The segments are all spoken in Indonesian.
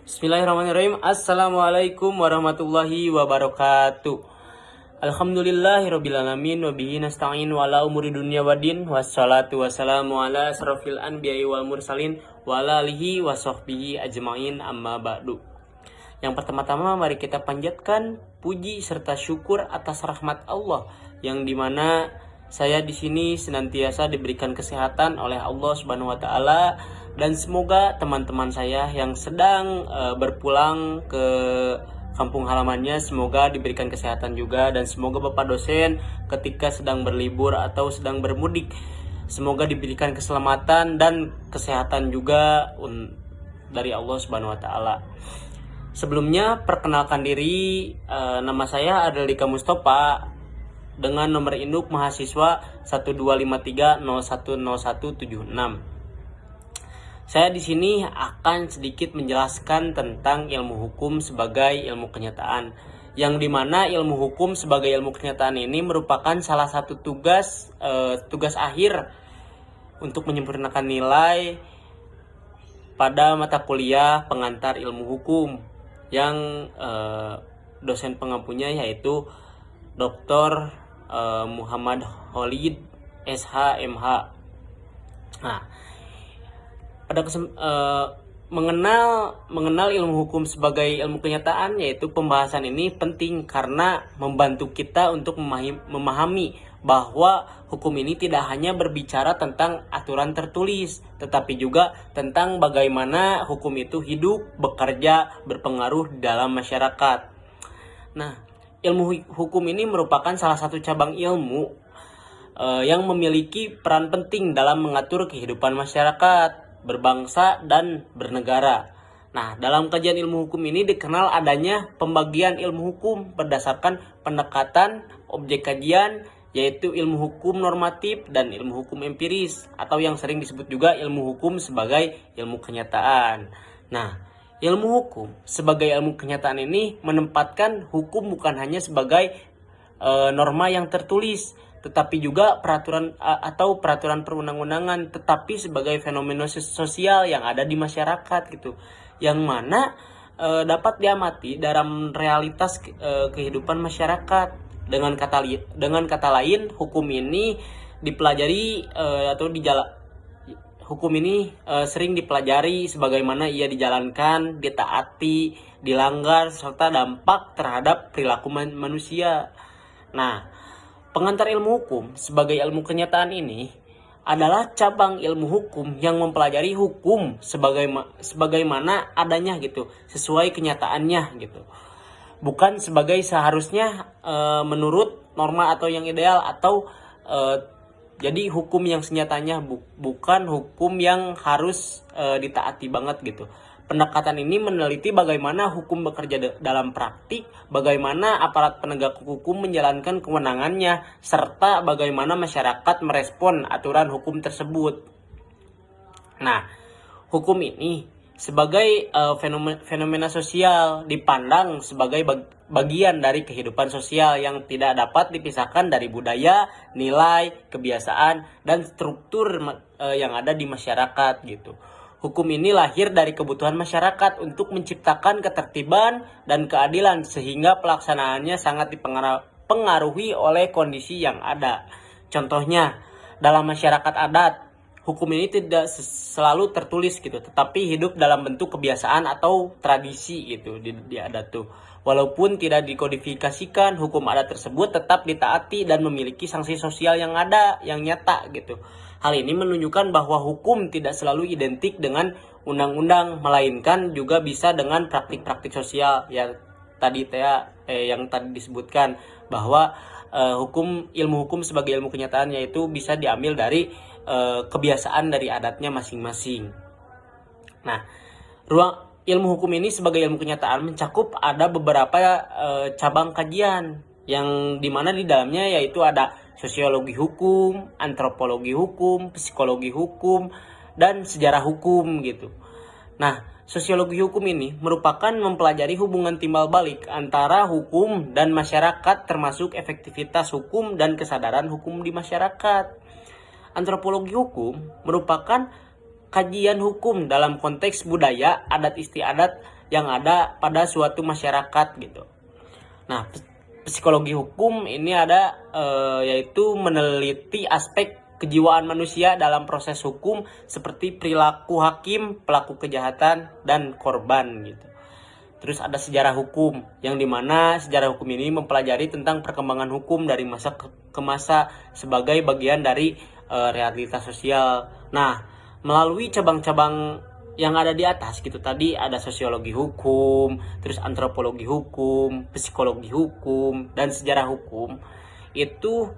Bismillahirrahmanirrahim. Assalamualaikum warahmatullahi wabarakatuh. Alhamdulillahirrabbilalamin. Wabihi nasta'in wa ala umuri dunya wadin. Wassalatu wassalamu ala asrafil anbiya'i wal mursalin wa ala alihi wa sahbihi ajma'in, amma ba'du. Yang pertama-tama mari kita panjatkan puji serta syukur atas rahmat Allah yang dimana saya di sini senantiasa diberikan kesehatan oleh Allah Subhanahu wa taala, dan semoga teman-teman saya yang sedang berpulang ke kampung halamannya semoga diberikan kesehatan juga, dan semoga Bapak dosen ketika sedang berlibur atau sedang bermudik semoga diberikan keselamatan dan kesehatan juga dari Allah Subhanahu wa taala. Sebelumnya perkenalkan diri, nama saya Adalika Mustafa dengan nomor induk mahasiswa 1253010176. Saya di sini akan sedikit menjelaskan tentang ilmu hukum sebagai ilmu kenyataan, yang dimana ilmu hukum sebagai ilmu kenyataan ini merupakan salah satu tugas akhir untuk menyempurnakan nilai pada mata kuliah pengantar ilmu hukum yang dosen pengampunya yaitu Dr. Muhammad Khalid SH.MH. Nah, pada mengenal ilmu hukum sebagai ilmu kenyataan, yaitu pembahasan ini penting karena membantu kita untuk memahami bahwa hukum ini tidak hanya berbicara tentang aturan tertulis, tetapi juga tentang bagaimana hukum itu hidup, bekerja, berpengaruh dalam masyarakat. Nah, ilmu hukum ini merupakan salah satu cabang ilmu yang memiliki peran penting dalam mengatur kehidupan masyarakat, berbangsa, dan bernegara. Nah, dalam kajian ilmu hukum ini dikenal adanya pembagian ilmu hukum berdasarkan pendekatan objek kajian, yaitu ilmu hukum normatif dan ilmu hukum empiris, atau yang sering disebut juga ilmu hukum sebagai ilmu kenyataan. Nah, ilmu hukum sebagai ilmu kenyataan ini menempatkan hukum bukan hanya sebagai norma yang tertulis, tetapi juga peraturan atau peraturan perundang-undangan, tetapi sebagai fenomena sosial yang ada di masyarakat gitu, yang mana dapat diamati dalam realitas kehidupan masyarakat. Dengan kata lain, hukum ini dipelajari hukum ini sering dipelajari sebagaimana ia dijalankan, ditaati, dilanggar, serta dampak terhadap perilaku manusia. Nah, pengantar ilmu hukum sebagai ilmu kenyataan ini adalah cabang ilmu hukum yang mempelajari hukum sebagaimana adanya gitu, sesuai kenyataannya gitu. Bukan sebagai seharusnya menurut norma atau yang ideal, atau jadi hukum yang senyatanya, bukan hukum yang harus ditaati banget gitu. Pendekatan ini meneliti bagaimana hukum bekerja dalam praktik, bagaimana aparat penegak hukum menjalankan kewenangannya, serta bagaimana masyarakat merespon aturan hukum tersebut. Nah, hukum ini sebagai fenomena sosial dipandang sebagai bagian dari kehidupan sosial yang tidak dapat dipisahkan dari budaya, nilai, kebiasaan, dan struktur yang ada di masyarakat gitu. Hukum ini lahir dari kebutuhan masyarakat untuk menciptakan ketertiban dan keadilan, sehingga pelaksanaannya sangat dipengaruhi oleh kondisi yang ada. Contohnya, dalam masyarakat adat, hukum ini tidak selalu tertulis gitu, tetapi hidup dalam bentuk kebiasaan atau tradisi gitu di adat tuh. Walaupun tidak dikodifikasikan, hukum adat tersebut tetap ditaati dan memiliki sanksi sosial yang ada, yang nyata gitu. Hal ini menunjukkan bahwa hukum tidak selalu identik dengan undang-undang, melainkan juga bisa dengan praktik-praktik sosial ya tadi yang tadi disebutkan, bahwa ilmu hukum sebagai ilmu kenyataan yaitu bisa diambil dari kebiasaan dari adatnya masing-masing. Nah, ilmu hukum ini sebagai ilmu kenyataan mencakup ada beberapa cabang kajian, yang dimana di dalamnya yaitu ada sosiologi hukum, antropologi hukum, psikologi hukum, dan sejarah hukum gitu. Nah, sosiologi hukum ini merupakan mempelajari hubungan timbal balik antara hukum dan masyarakat, termasuk efektivitas hukum dan kesadaran hukum di masyarakat. Antropologi hukum merupakan kajian hukum dalam konteks budaya, adat istiadat, yang ada pada suatu masyarakat gitu. Nah, psikologi hukum ini ada yaitu meneliti aspek kejiwaan manusia dalam proses hukum seperti perilaku hakim, pelaku kejahatan, dan korban gitu. Terus ada sejarah hukum, yang dimana sejarah hukum ini mempelajari tentang perkembangan hukum dari masa ke masa sebagai bagian dari realitas sosial. Nah, melalui cabang-cabang yang ada di atas gitu tadi, ada sosiologi hukum, terus antropologi hukum, psikologi hukum, dan sejarah hukum. Itu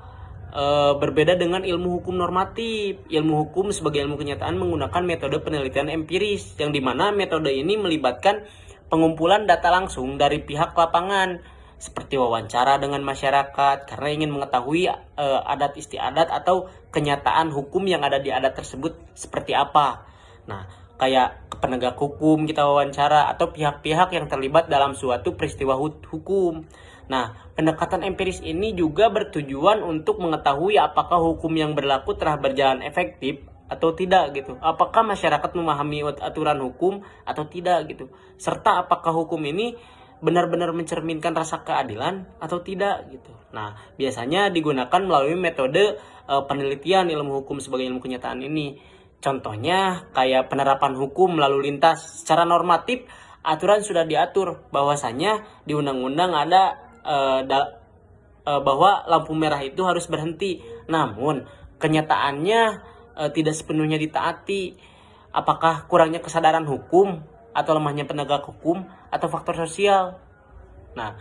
berbeda dengan ilmu hukum normatif. Ilmu hukum sebagai ilmu kenyataan menggunakan metode penelitian empiris, yang dimana metode ini melibatkan pengumpulan data langsung dari pihak lapangan, seperti wawancara dengan masyarakat karena ingin mengetahui adat istiadat atau kenyataan hukum yang ada di adat tersebut seperti apa. Nah, kayak penegak hukum kita wawancara atau pihak-pihak yang terlibat dalam suatu peristiwa hukum. Nah, pendekatan empiris ini juga bertujuan untuk mengetahui apakah hukum yang berlaku telah berjalan efektif atau tidak gitu. Apakah masyarakat memahami aturan hukum atau tidak gitu. Serta apakah hukum ini benar-benar mencerminkan rasa keadilan atau tidak gitu. Nah, biasanya digunakan melalui metode penelitian ilmu hukum sebagai ilmu kenyataan ini. Contohnya kayak penerapan hukum lalu lintas. Secara normatif, aturan sudah diatur bahwasanya di undang-undang ada bahwa lampu merah itu harus berhenti. Namun, kenyataannya tidak sepenuhnya ditaati. Apakah kurangnya kesadaran hukum atau lemahnya penegak hukum atau faktor sosial? Nah,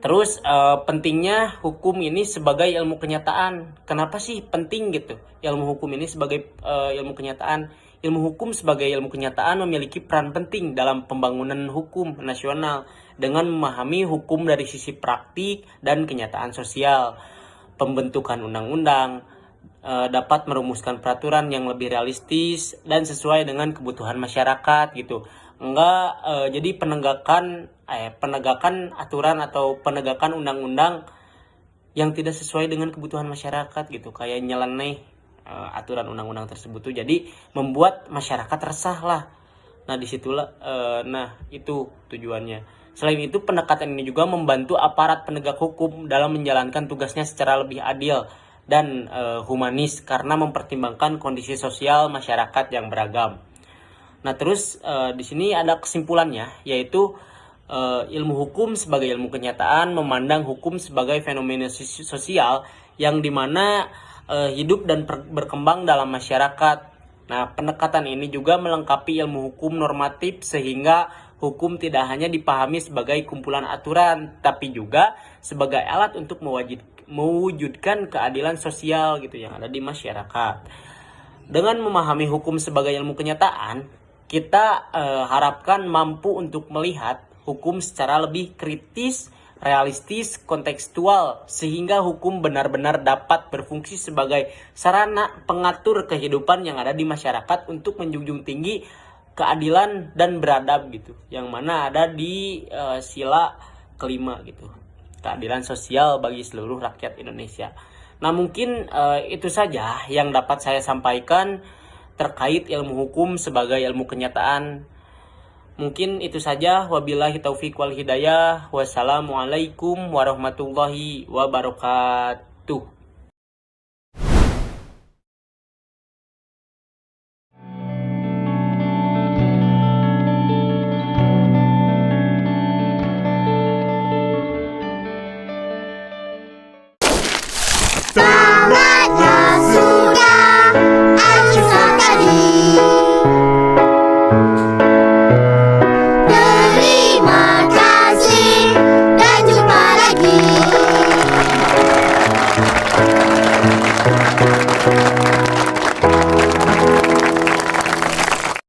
terus pentingnya hukum ini sebagai ilmu kenyataan. Kenapa sih penting gitu ilmu hukum ini sebagai ilmu kenyataan? Ilmu hukum sebagai ilmu kenyataan memiliki peran penting dalam pembangunan hukum nasional dengan memahami hukum dari sisi praktik dan kenyataan sosial. Pembentukan undang-undang dapat merumuskan peraturan yang lebih realistis dan sesuai dengan kebutuhan masyarakat gitu. Jadi penegakan aturan atau penegakan undang-undang yang tidak sesuai dengan kebutuhan masyarakat gitu, kayak nyeleneh aturan undang-undang tersebut tuh jadi membuat masyarakat resah lah. Nah, disitulah itu tujuannya. Selain itu, pendekatan ini juga membantu aparat penegak hukum dalam menjalankan tugasnya secara lebih adil dan humanis karena mempertimbangkan kondisi sosial masyarakat yang beragam. Nah, terus di sini ada kesimpulannya, yaitu ilmu hukum sebagai ilmu kenyataan memandang hukum sebagai fenomena sosial yang dimana hidup dan berkembang dalam masyarakat. Nah, pendekatan ini juga melengkapi ilmu hukum normatif sehingga hukum tidak hanya dipahami sebagai kumpulan aturan, tapi juga sebagai alat untuk mewujudkan keadilan sosial gitu yang ada di masyarakat. Dengan memahami hukum sebagai ilmu kenyataan, kita harapkan mampu untuk melihat hukum secara lebih kritis, realistis, kontekstual, sehingga hukum benar-benar dapat berfungsi sebagai sarana pengatur kehidupan yang ada di masyarakat untuk menjunjung tinggi keadilan dan beradab gitu, yang mana ada di sila kelima gitu, keadilan sosial bagi seluruh rakyat Indonesia. Nah, mungkin itu saja yang dapat saya sampaikan terkait ilmu hukum sebagai ilmu kenyataan. Mungkin itu saja. Wabillahi taufiq wal hidayah. Wassalamualaikum warahmatullahi wabarakatuh.